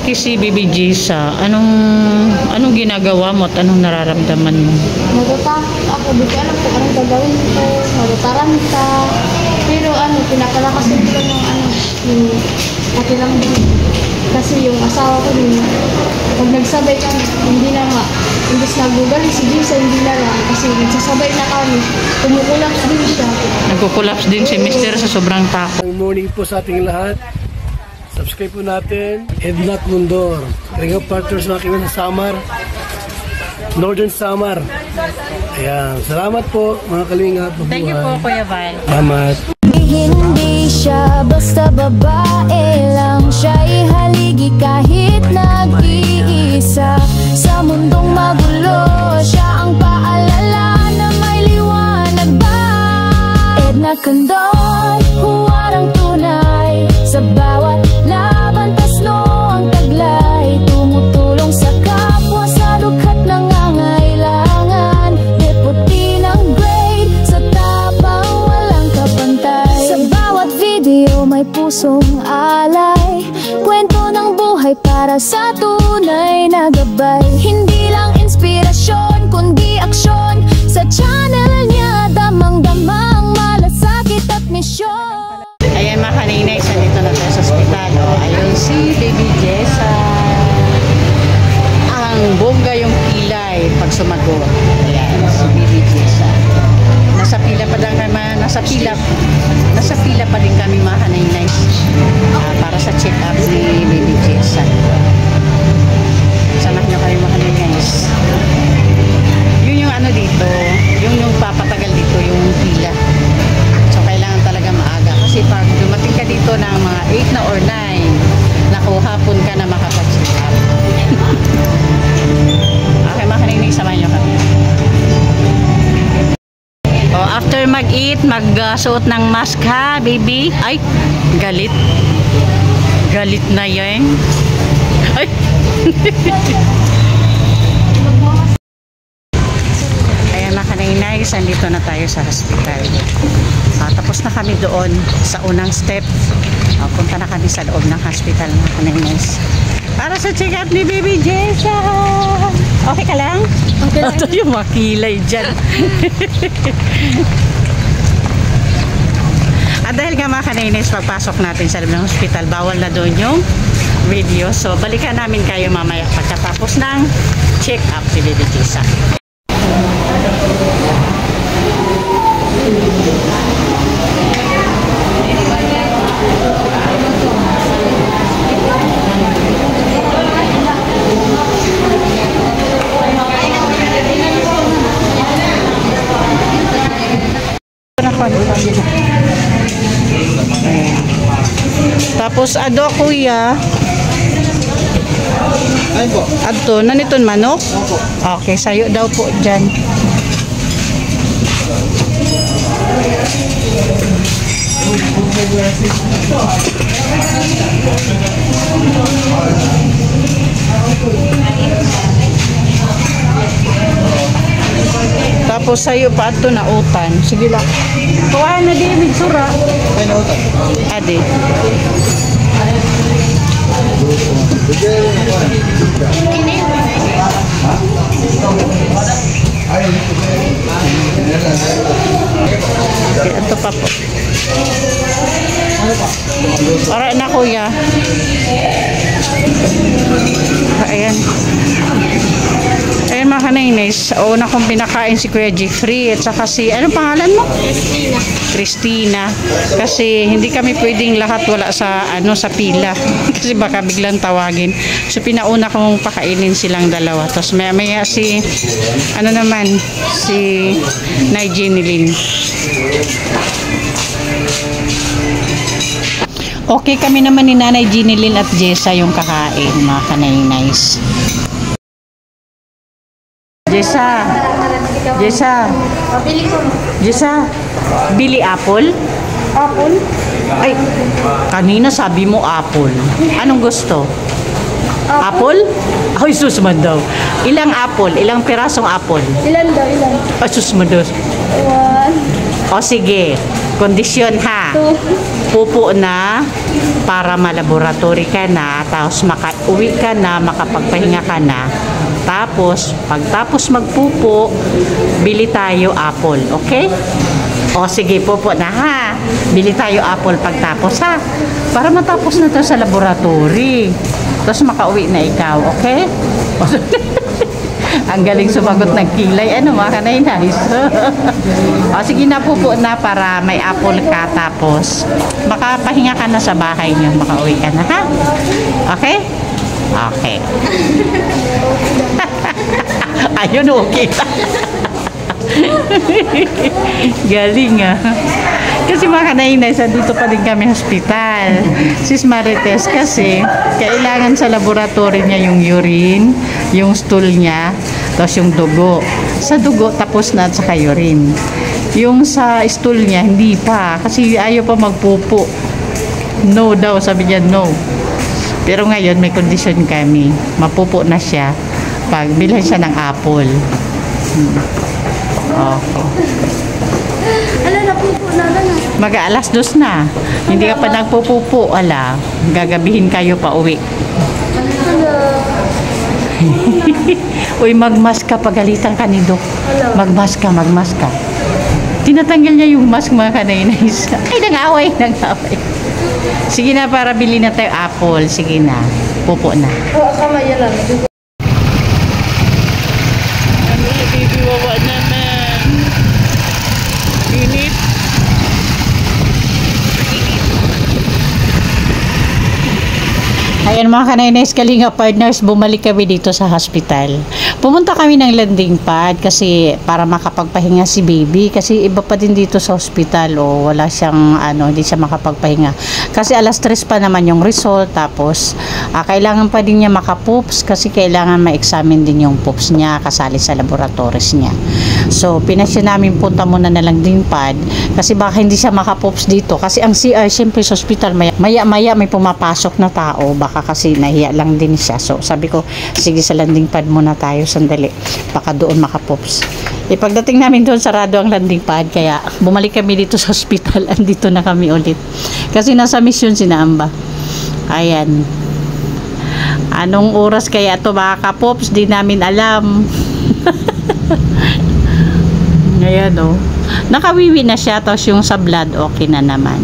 lumaki si Baby Jessa, anong ginagawa mo at anong nararamdaman mo? Natatakot ako, di ko alam kung anong gagawin ko, natataranta. Pero pinapalakasin ko lang yung pakiramdam. Kasi yung asawa ko din, pag nagsabay kami, hindi na nga. Imbes nagugali si Jessa, hindi na lang. Kasi nagsasabay na kami, kumukulaps din siya. Nagkukulaps din si Mister sa sobrang takot. Good morning po sa ating lahat. Subscribe po natin. Ednat Mundor. Ring of Partners mga kaibigan sa Samar. Northern Samar. Ayan. Salamat po mga kalingap. Thank you po, Kuya Val. Salamat. Hindi siya basta babae lang, siya'y haligi kahit nag-iisa. Sa mundong magulo, siya ang paalala na may liwanag ba. Edna Condon, huwarang tunay. Sa bawat laban, tasno ang taglay. Tumutulong sa kapwa sa dukhat ng angailangan. Deputy ng grade, sa tapang walang kapantay. Sa bawat video may pusong alay. Kwento ng buhay para sa tunay na gabay. Hindi lang inspirasyon, kundi aksyon. Sa channel niya, damang-damang malasakit at misyon. Ayan mga kaninay, dito na tayo sa ospital. Ayun si Baby Jessa. Ang bongga yung pilay pag sumagot. Ayan, si Baby Jessa. Nasa pila pa lang kami, nasa pila pa din kami mga kaninay para sa check-up ni Baby Jessa. Samahan nyo kayo mga kaninay. Yun yung dito, yung papatagal dito yung pila. So kailangan talaga maaga kasi pag dumating ka dito ng mga 8 na or 9, naku, hapon ka na makapag-check up. Okay mga kaninay, samahan nyo kami. After mag-eat, magsuot ng mask ha, baby. Ay, galit. Galit na yan. Ay. Ayan mga kaninay, sandito na tayo sa hospital. Tapos na kami doon sa unang step. Punta na kami sa loob ng hospital mga kaninay. Para sa check-up ni Baby Jessa. Okay ka lang? Okay lang. Ito yung makilay dyan. At dahil nga mga kaninay, pagpasok natin sa loob ng hospital, bawal na doon yung video. So, balikan namin kayo mamaya pagkatapos ng check-up si Baby Jessa. Tapos kuya. Ay po. Adto, naniton manok? Okay, sayo daw po dyan. Tapos sayo pa ato na utan. Sige lang. Kuha na di sura. Ay na utan. Ade. Okay, ito pa po. Alright na kuya. Ayan. Ayan mga kanainis, una kong pinakain si Kuya Jeffrey at saka si, anong pangalan mo? Christina. Kasi hindi kami pwedeng lahat wala sa sa pila. Kasi baka biglang tawagin. So pinauna kong pakainin silang dalawa. Tapos maya si si Nigel. Okay kami naman ni Nanay Ginilyn at Jessa yung kakain mga kanay-nice. Jessa, bili apple? Apple? Ay, kanina sabi mo apple. Anong gusto? Apple? Ay, sus man daw. Ilang apple? Ilang pirasong apple? Ilan daw? Ilan? Ay, sus man daw. 1. O sige, kondisyon ha. 2. pupo na para malaboratory ka na, tapos makauwi ka na, makapagpahinga ka na. Tapos, pagtapos magpupo, bili tayo apple, okay? O sige, pupo na ha. Bili tayo apple pagtapos ha. Para matapos na to sa laboratory. Tapos makauwi na ikaw, okay? Ang galing sumagot ng kilay. Ano mga kanay, nice. O sige na, pupo na para may apple ka. Tapos makapahinga ka na sa bahay niyo. Makauwi ka na ha. Okay? Okay. Ayun, okay. Galing ah. Kasi mga kanainay, dito pa din kami hospital. Sis Marites kasi kailangan sa laboratory niya yung urine, yung stool niya, tapos yung dugo. Sa dugo tapos na at saka urine. Yung sa stool niya hindi pa kasi ayaw pa magpupo. No daw, sabi niya no. Pero ngayon may condition kami. Mapupo na siya pag bilhan siya ng apple. Okay. Ala, napupo na lang. Mag-aalas 2 na. Hindi ka pa nagpupupo. Ala, gagabihin kayo pa uwi. Uy, magmask ka. Pagalitan ka ni Doc. Magmask ka, magmask ka. Tinatanggal niya yung mask mga kanainays. Ay, nang-away, nang-away. Sige na, para bili na tayo apple. Sige na. Pupo na. Oo, kamay yan lang. Ano, baby, wawa naman. Init. Ayan mga kanainays, Kalinga Partners, bumalik kami dito sa hospital. Pumunta kami ng landing pad kasi para makapagpahinga si baby kasi iba pa din dito sa hospital o wala siyang hindi siya makapagpahinga. Kasi alas 3 pa naman yung result tapos kailangan pa din niya makapoops kasi kailangan ma-examine din yung poops niya kasali sa laboratories niya. So pinasya namin punta muna na landing pad kasi baka hindi siya makapoops dito kasi ang CR syempre sa hospital maya may pumapasok na tao baka kasi nahiya lang din siya. So sabi ko, sige sa landing pad muna tayo sandali. Baka doon makapops. Pagdating namin doon, sarado ang landing pad. Kaya bumalik kami dito sa hospital. Andito na kami ulit. Kasi nasa mission si Amba. Ayan. Anong oras kaya ito makakapops? Di namin alam. Ayan o. Nakawiwi na siya. Tapos yung sa blood, okay na naman.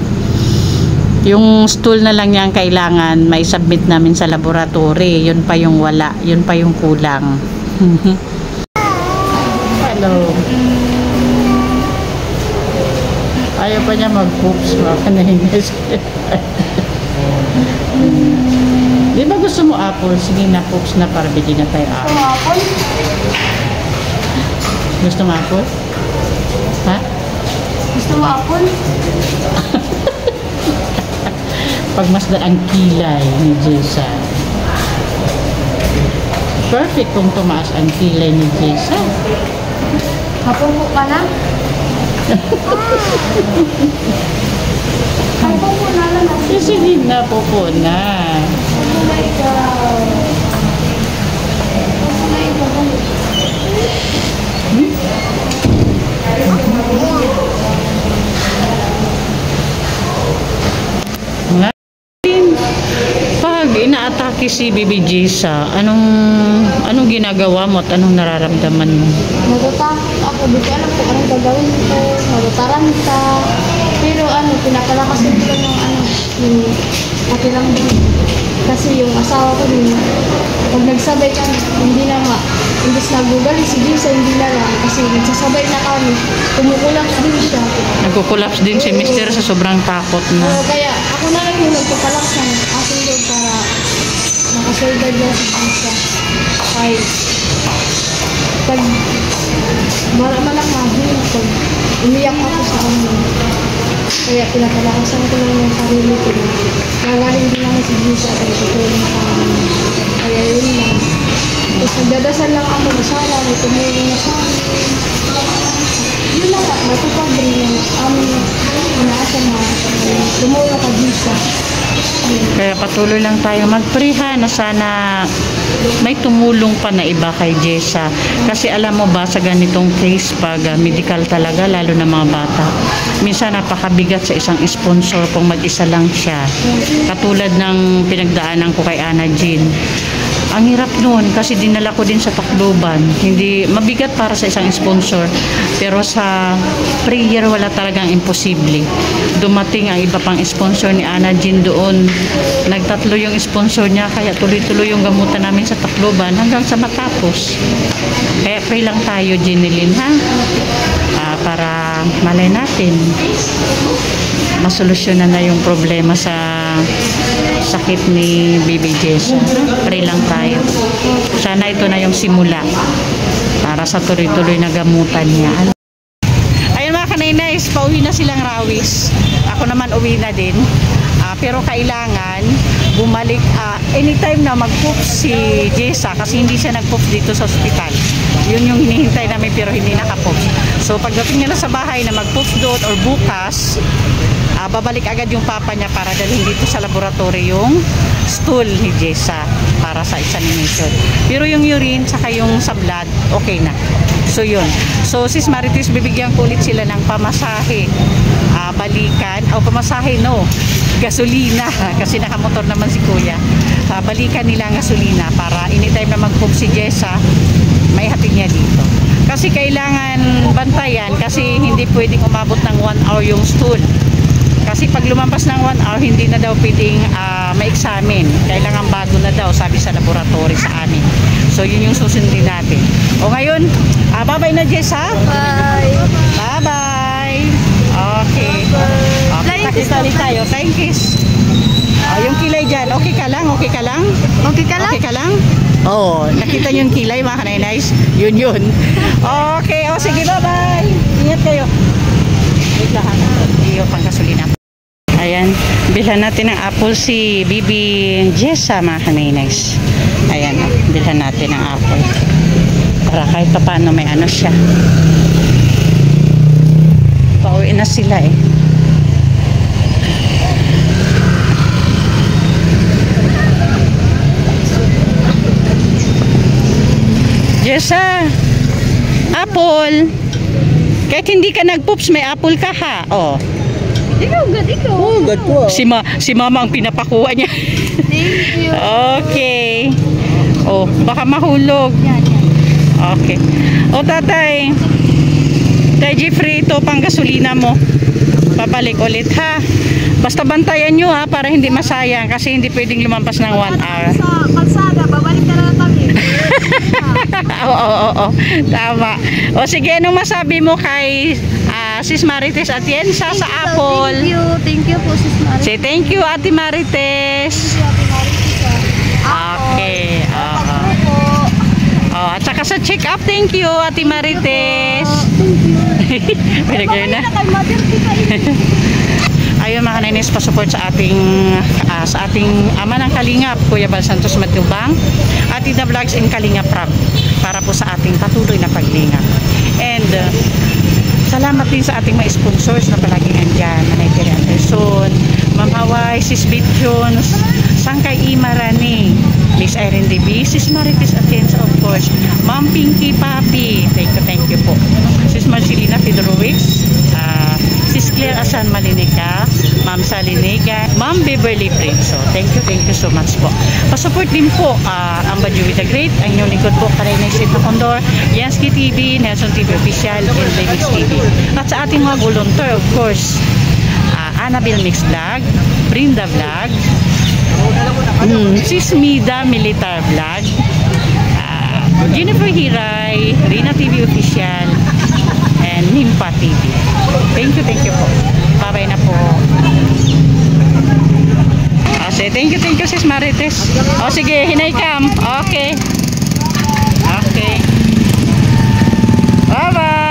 Yung stool na lang yan kailangan may submit namin sa laboratory. Yun pa yung wala. Yun pa yung kulang. Hello. Ayaw pa niya mag-poops. Di ba gusto mo apple? Sige na, poops na para bigyan na tayo apple. Gusto mo apple? Ha? Gusto mo apple? Pagmasdan ang kilay ni Jason. Perfect kung tumaas ang kilay ni Jason. Hapupo ka na? Hapupo na lang. Sige na, pupo na. Oh my God. Oh my God. Pag inaatake si Baby Jisa, anong ginagawa mo at anong nararamdaman mo? Natatakot ako. Di ko alam kung anong gagawin ko. Natataranta. Pero pinapalakas din ko ng yung katilang din. Kasi yung asawa ko din, pag nagsabay kami, hindi na nga. Imbis nagugaling si Jisa, hindi na lang. Kasi nagsasabay na kami. Kumukulaks din siya. Nagkukulaps din si Mister sa sobrang takot na. Kaya ako na lang yung nagpapalaks ng aking loob para makasurvive niya si Jisa. Ay, pag malakmahin, pag umiyak ako sa kanya. Kaya pinapalakasan ko lang yung sarili ko. Nagaling din naman si Jisa at nagtutulong sa amin. Kaya yun lang. Tapos nagdadasal lang ako na sana may tumulong na sa amin. Yun lang nga, matupag rin yung aming inaasa na tumulong ka Jisa. Kaya patuloy lang tayo mag-pray ha, na sana may tumulong pa na iba kay Jessa. Kasi alam mo ba, sa ganitong case, pag medical talaga, lalo na mga bata, minsan napakabigat sa isang sponsor kung mag-isa lang siya. Katulad ng pinagdaanan ko kay Ana Jean. Ang hirap noon kasi dinala ko din sa Tacloban. Hindi mabigat para sa isang sponsor, pero sa prayer wala talagang imposible. Dumating ang iba pang sponsor ni Ana Jean doon. Nagtatlo yung sponsor niya, kaya tuloy-tuloy yung gamutan namin sa Tacloban hanggang sa matapos. Kaya pray lang tayo, Jeneline, ha? Para malay natin masolusyonan na yung problema sa sakit ni Baby Jessa. Pray lang tayo. Sana ito na yung simula para sa tuloy-tuloy na gamutan niya. Ayun mga kanainays, pauwi na silang Rawis. Ako naman uwi na din. Pero kailangan bumalik anytime na mag-poops si Jessa kasi hindi siya nag-poops dito sa ospital. Yun yung hinihintay namin pero hindi naka-poops. So pagdating nila sa bahay na mag-poops doon or bukas, babalik agad yung papa niya para dalhin dito sa laboratory yung stool ni Jessa para sa examination. Pero yung urine saka yung sa blood, okay na. So yun. So sis Marites, bibigyan ko ulit sila ng pamasahe. Balikan, o pamasahe no, gasolina, kasi nakamotor naman si kuya. Balikan nila ang gasolina para anytime na mag-poop si Jessa, may hatid niya dito. Kasi kailangan bantayan kasi hindi pwedeng umabot ng 1 hour yung stool. Kasi pag lumampas ng 1 hour, hindi na daw pwedeng ma-examine. Kailangan bago na daw, sabi sa laboratory sa amin. So, yun yung susundin natin. O ngayon, bye-bye na, Jessa. Bye. Bye-bye. Okay. Flying Nakita ulit tayo. Flying kiss. Yung kilay dyan, okay ka lang? Okay ka lang? Okay ka lang? Okay ka lang? Oo. Nakita nyo yung kilay, mga kanainays? Yun yun. Okay. O, sige, bye-bye. Ingat kayo. Wait lang. Iyo pang gasolina. Ayan, bilhan natin ng apple si Bibi Jessa, mga kanainays. Ayan, bilhan natin ng apple. Para kahit pa paano may ano siya. Pauwi na sila eh. Jessa, apple. Kahit hindi ka nag-poops, may apple ka ha. Oh. Ikaw, good, ikaw. Oh, God po. Si mama ang pinapakuha niya. Thank you. Okay. Oh, baka mahulog. Yan. Okay. O tatay, Tay Jeffrey, ito pang gasolina mo. Papalik ulit ha. Basta bantayan nyo ha, para hindi masayang kasi hindi pwedeng lumampas ng 1 hour. Sa kalsada, babalik ka na kami. Oo. Tama. O sige, anong masabi mo kay Sis Marites Atienza sa apple? Thank you po, Sis Marites. Say thank you, Ate Marites. Okay. At saka sa check-up, thank you, Ate Marites. Pinagay na. Ayun mga kanainays, pa-support sa ating ama ng Kalingap, Kuya Bal Santos Matubang, Atida Vlogs and Kalingap Rap, para po sa ating patuloy na paglingap. And salamat din sa ating mga sponsors na palaging andyan, Manay Terry Anderson, Ma'am Hawaii, Sis Bitchons, Sangkay Imarani, Miss Irene DB, Sis Marites Atienza, of course, Ma'am Pinky Papi, thank you po, Sis Marcelina Fedorowicz, Sis Claire Asan Malinica, Ma'am Salinega, Ma'am Beverly Prince. So, thank you so much po. Pasupport din po ang Badyo with the Great, ang inyong lingkod po, Karainay Sid Condor, Yansky TV, Nelson TV Official, and Remix TV. At sa ating mga volunteer, of course, Annabelle Mix Vlog, Brinda Vlog, Sis Mida Militar Vlog, Jennifer Hiray, Rina TV Official, and Nimpa TV. Thank you po. Bye-bye na po. Thank you, Sis Marites. Sige, hinay kam. Okay. Bye-bye.